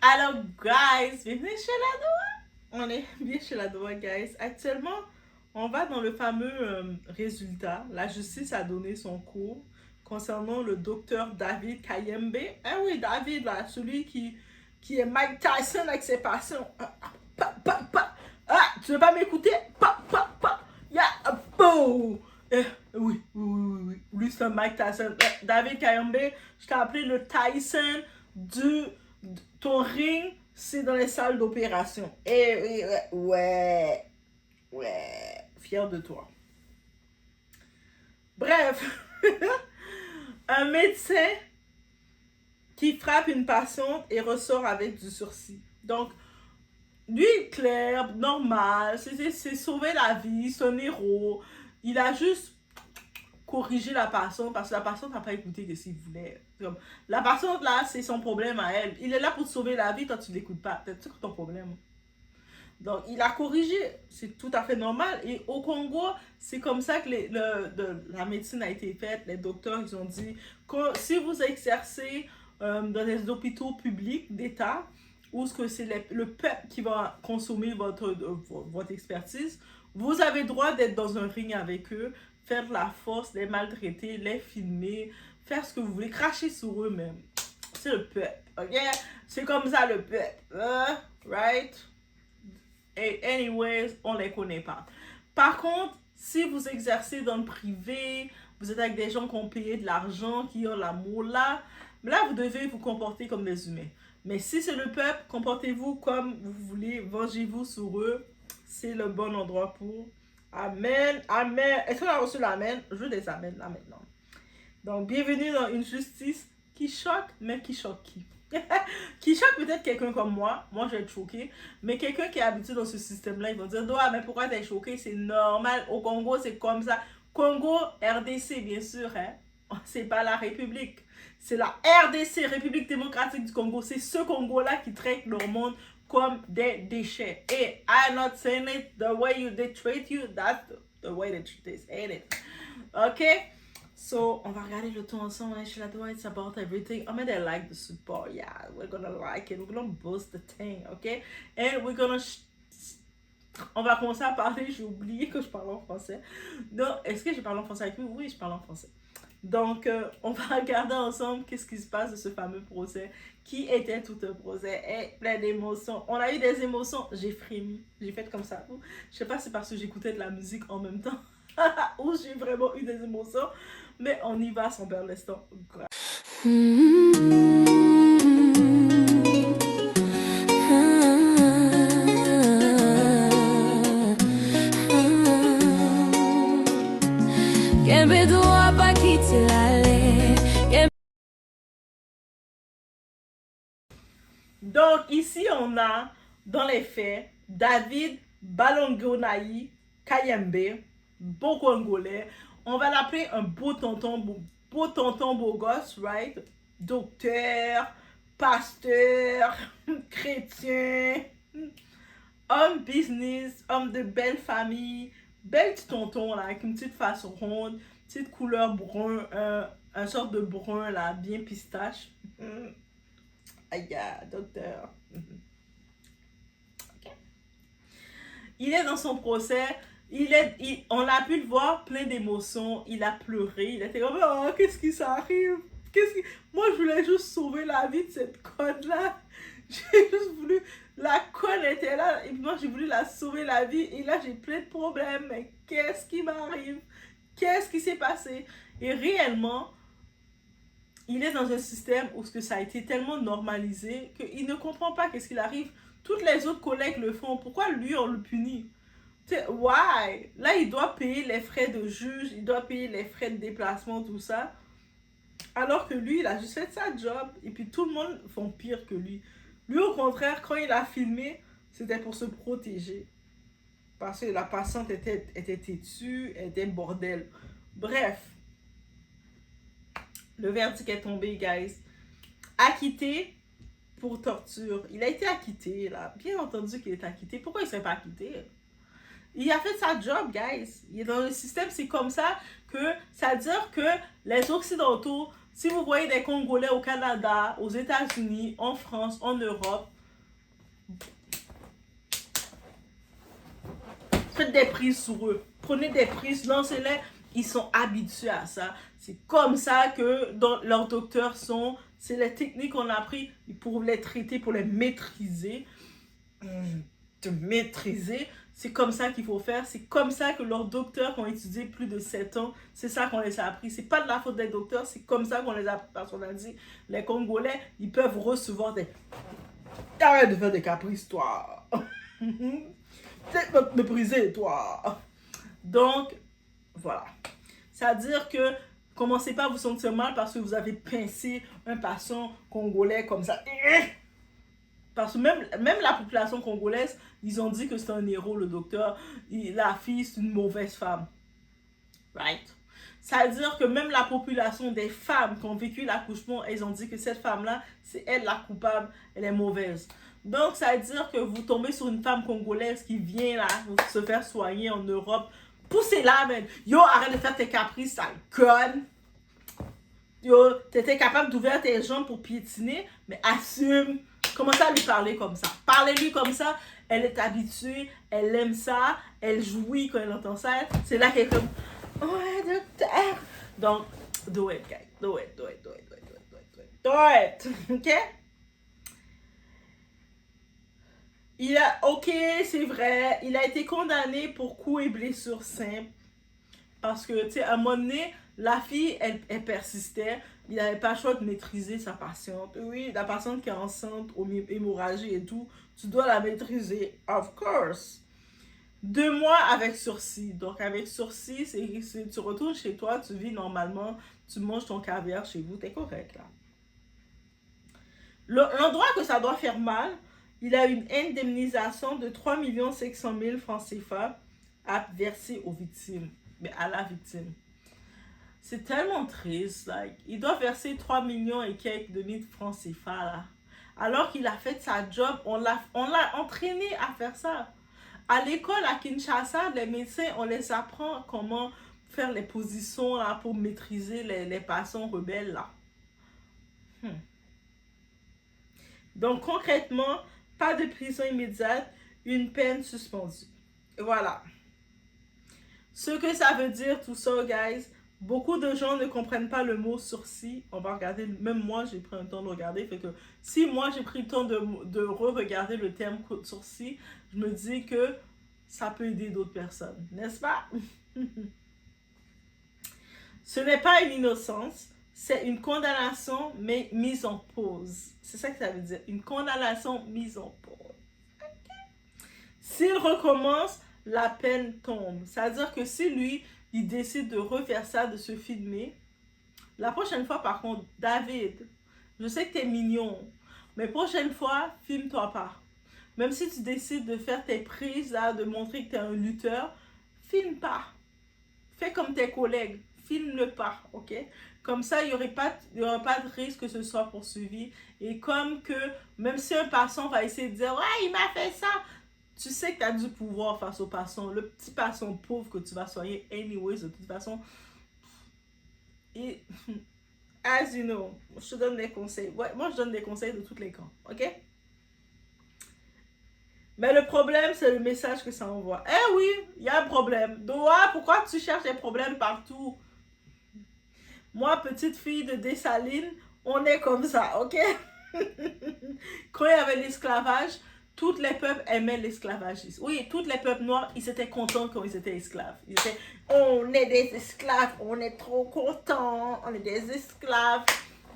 Alors, guys, bienvenue chez la Doua. On est bien chez la Doua, guys. Actuellement, on va dans le fameux résultat. La justice a donné son cours concernant le docteur David Kayembe. Ah oui, David, là, celui qui est Mike Tyson avec ses patients. Pa, pa, pa. Ah, tu veux pas m'écouter? Pa, pa, pa. Ya, boum. Oui, oui, oui, oui. Lui, c'est Mike Tyson. David Kayembe, je t'ai appelé le Tyson du ton ring, c'est dans les salles d'opération. Eh oui, ouais, ouais, fier de toi. Bref, un médecin qui frappe une patiente et ressort avec du sursis. Donc, lui, clair, normal, c'est sauver la vie, c'est un héros. Il a juste corriger la patiente parce que la patiente n'a pas écouté ce qu'il voulait. Comme, la patiente là, c'est son problème à elle. Il est là pour te sauver la vie, toi tu ne l'écoutes pas. C'est ton problème. Donc il a corrigé, c'est tout à fait normal. Et au Congo, c'est comme ça que la médecine a été faite. Les docteurs, ils ont dit que si vous exercez dans des hôpitaux publics d'État, où ce que c'est le peuple qui va consommer votre expertise, vous avez le droit d'être dans un ring avec eux, faire de la force, les maltraiter, les filmer, faire ce que vous voulez, cracher sur eux même. C'est le peuple, ok? C'est comme ça le peuple, right? Et anyways, on les connaît pas. Par contre, si vous exercez dans le privé, vous êtes avec des gens qui ont payé de l'argent, qui ont l'amour là, vous devez vous comporter comme des humains. Mais si c'est le peuple, comportez-vous comme vous voulez, vengez-vous sur eux. C'est le bon endroit pour. Amen, amen. Est-ce qu'on a reçu l'amen? Je veux des amens là maintenant. Donc, bienvenue dans une justice qui choque, mais qui choque qui? Qui choque peut-être quelqu'un comme moi je vais être choquée, mais quelqu'un qui est habitué dans ce système-là, ils vont dire, Doa, mais pourquoi t'es choqué? C'est normal, au Congo, c'est comme ça. Congo, RDC, bien sûr, hein? C'est pas la République. C'est la RDC, République démocratique du Congo. C'est ce Congo-là qui traite le monde comme des déchets. Et I'm not saying it the way they treat you, that's the way they say it. Ok? So, on va regarder le tout ensemble. Chez la It's about everything. I mean, they like the support. Yeah, we're gonna like it. We're gonna boost the thing, okay? And we're gonna. On va commencer à parler. J'ai oublié que je parle en français. Non, est-ce que je parle en français avec lui? Oui, je parle en français. Donc, on va regarder ensemble qu'est-ce qui se passe de ce fameux procès, qui était tout un procès, et plein d'émotions. On a eu des émotions, j'ai frémi, j'ai fait comme ça. Je sais pas si c'est parce que j'écoutais de la musique en même temps, ou j'ai vraiment eu des émotions, mais on y va sans perdre l'instant. Donc, ici, on a, dans les faits, David Balongonaï Kayembe, beau Congolais. On va l'appeler un beau tonton beau gosse, right? Docteur, pasteur, chrétien, homme business, homme de belle famille, bel petit tonton, là, avec une petite face ronde, petite couleur brun, un sort de brun, là, bien pistache. Aïe, docteur. Okay. Il est dans son procès. On a pu le voir plein d'émotions. Il a pleuré. Il était comme, oh, qu'est-ce qui s'arrive? Moi, je voulais juste sauver la vie de cette conne-là. J'ai juste voulu. La conne était là. Et moi, j'ai voulu la sauver la vie. Et là, j'ai plein de problèmes. Mais qu'est-ce qui m'arrive? Qu'est-ce qui s'est passé? Et réellement, il est dans un système où ça a été tellement normalisé qu'il ne comprend pas qu'est-ce qu'il arrive. Toutes les autres collègues le font. Pourquoi lui, on le punit? Why? Là, il doit payer les frais de juge, il doit payer les frais de déplacement, tout ça. Alors que lui, il a juste fait sa job. Et puis tout le monde font pire que lui. Lui, au contraire, quand il a filmé, c'était pour se protéger. Parce que la patiente était têtue, elle était bordel. Bref, le verdict est tombé, guys. Acquitté pour torture. Il a été acquitté, là. Bien entendu qu'il est acquitté. Pourquoi il ne serait pas acquitté? Il a fait sa job, guys. Il est dans le système, c'est comme ça que ça veut dire que les Occidentaux, Si vous voyez des Congolais au Canada, aux États-Unis, en France, en Europe, faites des prises sur eux. Prenez des prises, lancez-les. Ils sont habitués à ça. C'est comme ça que leurs docteurs sont. C'est les techniques qu'on a appris pour les traiter, pour les maîtriser. De maîtriser. C'est comme ça qu'il faut faire. C'est comme ça que leurs docteurs qui ont étudié plus de 7 ans, c'est ça qu'on les a appris. C'est pas de la faute des docteurs, c'est comme ça qu'on les a appris. Parce qu'on a dit, les Congolais, ils peuvent recevoir des... Arrête de faire des caprices, toi. Peut-être va te mépriser, toi. Donc, voilà. C'est-à-dire que commencez pas à vous sentir mal parce que vous avez pincé un patient congolais comme ça. Parce que même la population congolaise, ils ont dit que c'est un héros, le docteur. La fille, c'est une mauvaise femme. Right? C'est-à-dire que même la population des femmes qui ont vécu l'accouchement, elles ont dit que cette femme-là, c'est elle la coupable, elle est mauvaise. Donc, ça veut dire que vous tombez sur une femme congolaise qui vient là se faire soigner en Europe. Poussez-la, man. Yo, arrête de faire tes caprices, sale conne. Yo, t'étais capable d'ouvrir tes jambes pour piétiner, mais assume. Commencez à lui parler comme ça. Parlez-lui comme ça. Elle est habituée, elle aime ça, elle jouit quand elle entend ça. C'est là qu'elle est comme, ouais, docteur. Donc, do it, guys. Do it. OK? OK, c'est vrai, il a été condamné pour coups et blessures simples. Parce que, tu sais, à un moment donné, la fille, elle persistait. Il n'avait pas le choix de maîtriser sa patiente. Oui, la patiente qui est enceinte, hémorragie et tout, tu dois la maîtriser, of course. 2 mois avec sursis. Donc, avec sursis, c'est tu retournes chez toi, tu vis normalement, tu manges ton caviar chez vous, t'es correct, là. L'endroit que ça doit faire mal, il a une indemnisation de 3 500 000 francs CFA à verser aux victimes, mais à la victime. C'est tellement triste, like, il doit verser 3 millions et quelques de 1000 francs CFA là. Alors qu'il a fait sa job, on l'a entraîné à faire ça. À l'école à Kinshasa, les médecins, on les apprend comment faire les positions là pour maîtriser les patients rebelles là. Donc concrètement, pas de prison immédiate, une peine suspendue. Voilà. Ce que ça veut dire tout ça, guys, beaucoup de gens ne comprennent pas le mot sursis. On va regarder, même moi j'ai pris un temps de regarder, fait que si moi j'ai pris le temps de re-regarder le terme sursis, je me dis que ça peut aider d'autres personnes, n'est-ce pas? Ce n'est pas une innocence, c'est une condamnation mais mise en pause. C'est ça que ça veut dire, une condamnation mise en pause. Okay. S'il recommence, la peine tombe. C'est-à-dire que si lui, il décide de refaire ça, de se filmer, la prochaine fois, par contre, David, je sais que t'es mignon, mais prochaine fois, filme-toi pas. Même si tu décides de faire tes prises, là, de montrer que t'es un lutteur, filme pas. Fais comme tes collègues, filme-le pas, ok? Comme ça, il n'y aurait pas de risque que ce soit poursuivi. Et comme que, même si un patient va essayer de dire « Ouais, il m'a fait ça », tu sais que tu as du pouvoir face au patient. Le petit patient pauvre que tu vas soigner anyways, de toute façon. Et, as you know, je te donne des conseils. Ouais, moi, je donne des conseils de tous les camps, ok? Mais le problème, c'est le message que ça envoie. Eh oui, il y a un problème. Doa, pourquoi tu cherches des problèmes partout? Moi, petite fille de Dessalines, on est comme ça, ok? Quand il y avait l'esclavage, tous les peuples aimaient l'esclavagisme. Oui, tous les peuples noirs, ils étaient contents quand ils étaient esclaves. Ils étaient, on est des esclaves, on est trop contents, on est des esclaves.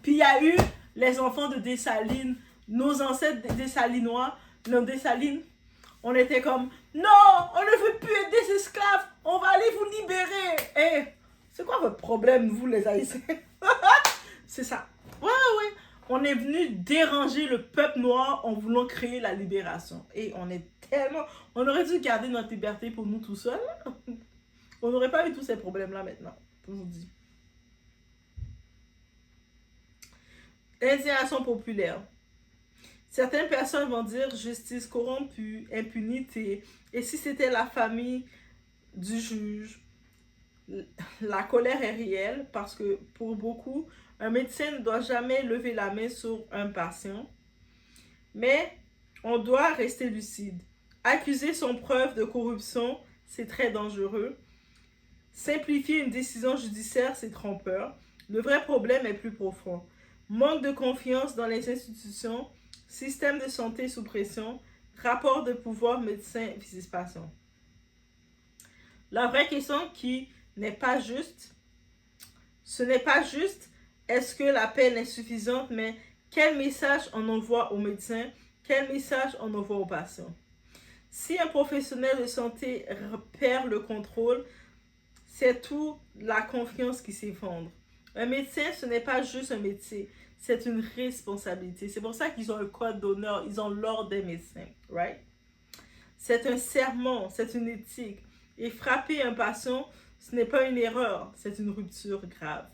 Puis il y a eu les enfants de Dessalines, nos ancêtres dessalinois, nos Dessalines, on était comme, non, on ne veut plus être des esclaves, on va aller vous libérer. Et c'est quoi votre problème, vous les Haïtiens? C'est ça. Ouais. On est venu déranger le peuple noir en voulant créer la libération. Et on est tellement... On aurait dû garder notre liberté pour nous tout seuls. On n'aurait pas eu tous ces problèmes-là maintenant. Je vous dis. L'indignation populaire. Certaines personnes vont dire justice corrompue, impunité. Et si c'était la famille du juge, la colère est réelle parce que pour beaucoup, Un médecin ne doit jamais lever la main sur un patient, mais on doit rester lucide. Accuser sans preuve de corruption, c'est très dangereux. Simplifier une décision judiciaire, c'est trompeur. Le vrai problème est plus profond. Manque de confiance dans les institutions, système de santé sous pression, rapport de pouvoir médecin-patient. La vraie question qui n'est pas juste, ce n'est pas juste est-ce que la peine est suffisante, mais quel message on envoie aux médecins, quel message on envoie aux patients. Si un professionnel de santé perd le contrôle, c'est tout la confiance qui s'effondre. Un médecin, ce n'est pas juste un métier, c'est une responsabilité. C'est pour ça qu'ils ont un code d'honneur, ils ont l'ordre des médecins, right? C'est un serment, c'est une éthique. Et frapper un patient, ce n'est pas une erreur, c'est une rupture grave.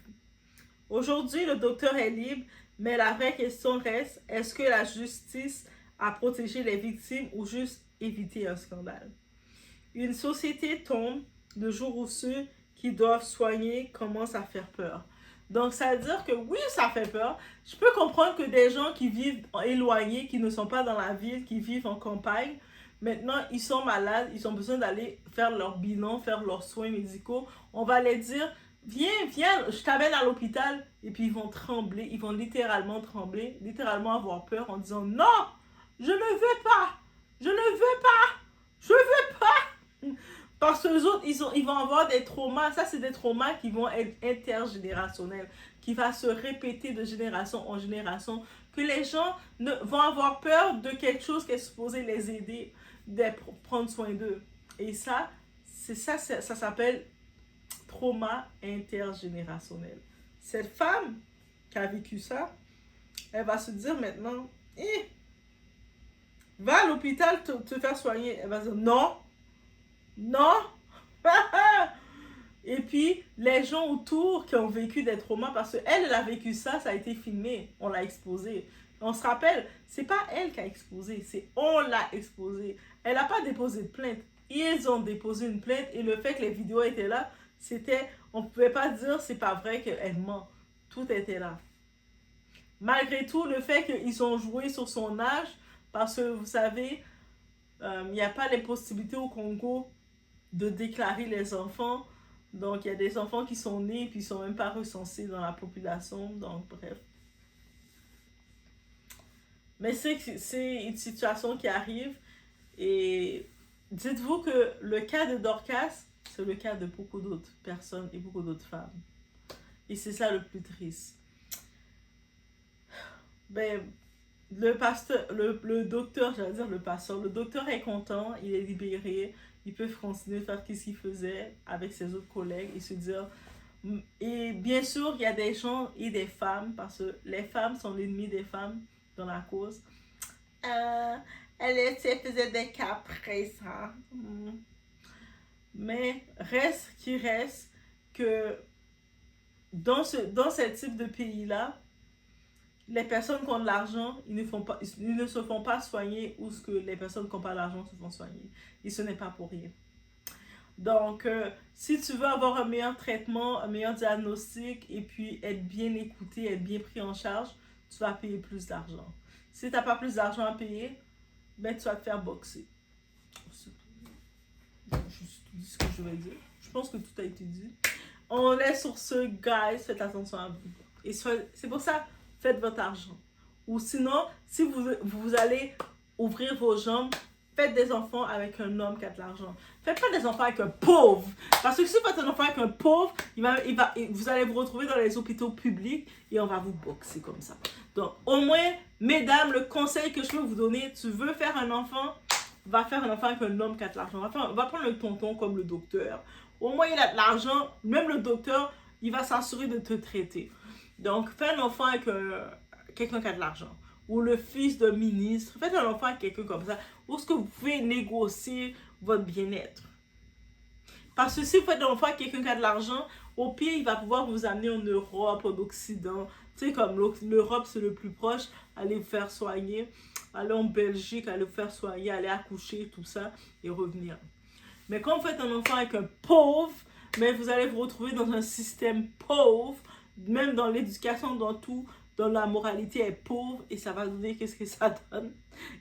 Aujourd'hui, le docteur est libre, mais la vraie question reste, est-ce que la justice a protégé les victimes ou juste évité un scandale? Une société tombe le jour où ceux qui doivent soigner commencent à faire peur. Donc, ça veut dire que oui, ça fait peur. Je peux comprendre que des gens qui vivent éloignés, qui ne sont pas dans la ville, qui vivent en campagne, maintenant, ils sont malades, ils ont besoin d'aller faire leur bilan, faire leurs soins médicaux. On va les dire, viens, je t'amène à l'hôpital. Et puis, ils vont trembler, ils vont littéralement trembler, littéralement avoir peur en disant, non, je ne veux pas, je ne veux pas, je veux pas. Parce que les autres, ils vont avoir des traumas. Ça, c'est des traumas qui vont être intergénérationnels, qui vont se répéter de génération en génération, que les gens vont avoir peur de quelque chose qui est supposé les aider, de prendre soin d'eux. Et ça, ça s'appelle trauma intergénérationnel. Cette femme qui a vécu ça, elle va se dire maintenant, va à l'hôpital te faire soigner. Elle va dire, non, non. Et puis, les gens autour qui ont vécu des traumas, parce qu'elle, elle a vécu ça, ça a été filmé, on l'a exposé. On se rappelle, c'est pas elle qui a exposé, c'est on l'a exposé. Elle n'a pas déposé de plainte. Ils ont déposé une plainte et le fait que les vidéos étaient là, c'était, on ne pouvait pas dire c'est pas vrai qu'elle ment. Tout était là. Malgré tout, le fait qu'ils ont joué sur son âge, parce que vous savez, il n'y a pas les possibilités au Congo de déclarer les enfants. Donc, il y a des enfants qui sont nés et qui ne sont même pas recensés dans la population. Donc, bref. Mais c'est une situation qui arrive. Et dites-vous que le cas de Dorcas, c'est le cas de beaucoup d'autres personnes et beaucoup d'autres femmes. Et c'est ça le plus triste. Ben, le docteur, j'allais dire le pasteur, le docteur est content, il est libéré, il peut continuer à faire ce qu'il faisait avec ses autres collègues et se dire. Et bien sûr, il y a des gens et des femmes, parce que les femmes sont l'ennemi des femmes dans la cause. Elle faisait des caprices, hein? Mais reste que dans ce type de pays-là, les personnes qui ont de l'argent, ils ne se font pas soigner, ou ce que les personnes qui n'ont pas d'argent se font soigner. Et ce n'est pas pour rien. Donc, si tu veux avoir un meilleur traitement, un meilleur diagnostic, et puis être bien écouté, être bien pris en charge, tu vas payer plus d'argent. Si tu n'as pas plus d'argent à payer, ben tu vas te faire boxer. Je dis ce que je vais dire. Je pense que tout a été dit. On est sur ce, guys. Faites attention à vous. Et c'est pour ça, faites votre argent. Ou sinon, si vous allez ouvrir vos jambes, faites des enfants avec un homme qui a de l'argent. Faites pas des enfants avec un pauvre. Parce que si vous faites un enfant avec un pauvre, vous allez vous retrouver dans les hôpitaux publics et on va vous boxer comme ça. Donc, au moins, mesdames, le conseil que je peux vous donner, tu veux faire un enfant, va faire un enfant avec un homme qui a de l'argent. Va prendre le tonton comme le docteur. Au moins, il a de l'argent. Même le docteur, il va s'assurer de te traiter. Donc, fais un enfant avec quelqu'un qui a de l'argent. Ou le fils d'un ministre. Faites un enfant avec quelqu'un comme ça. Où est-ce que vous pouvez négocier votre bien-être. Parce que si vous faites un enfant avec quelqu'un qui a de l'argent, au pire, il va pouvoir vous amener en Europe, en Occident. Tu sais, comme l'Europe, c'est le plus proche. Allez vous faire soigner. Aller en Belgique, aller vous faire soigner, aller accoucher, tout ça, et revenir. Mais quand vous faites un enfant avec un pauvre, mais vous allez vous retrouver dans un système pauvre. même dans l'éducation, dans tout, dans la moralité, est pauvre et ça va donner qu'est-ce que ça donne.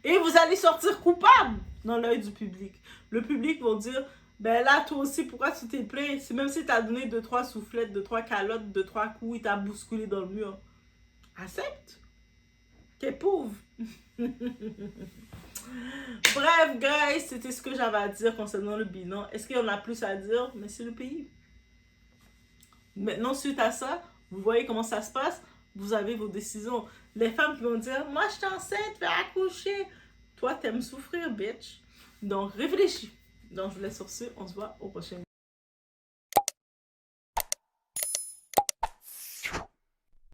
Et vous allez sortir coupable dans l'œil du public. Le public va dire, ben là, toi aussi, pourquoi tu t'es plaint? C'est même si t'as donné 2-3 soufflettes, 2-3 calottes, 2-3 coups, il t'a bousculé dans le mur. Accepte. T'es pauvre. Bref, guys, c'était ce que j'avais à dire concernant le bilan. Est-ce qu'il y en a plus à dire? Mais c'est le pays. Maintenant, suite à ça, vous voyez comment ça se passe. Vous avez vos décisions. Les femmes qui vont dire, moi, je suis enceinte, fais accoucher. Toi, t'aimes souffrir, bitch. Donc, réfléchis. Donc, je vous laisse sur ce. On se voit au prochain vidéo.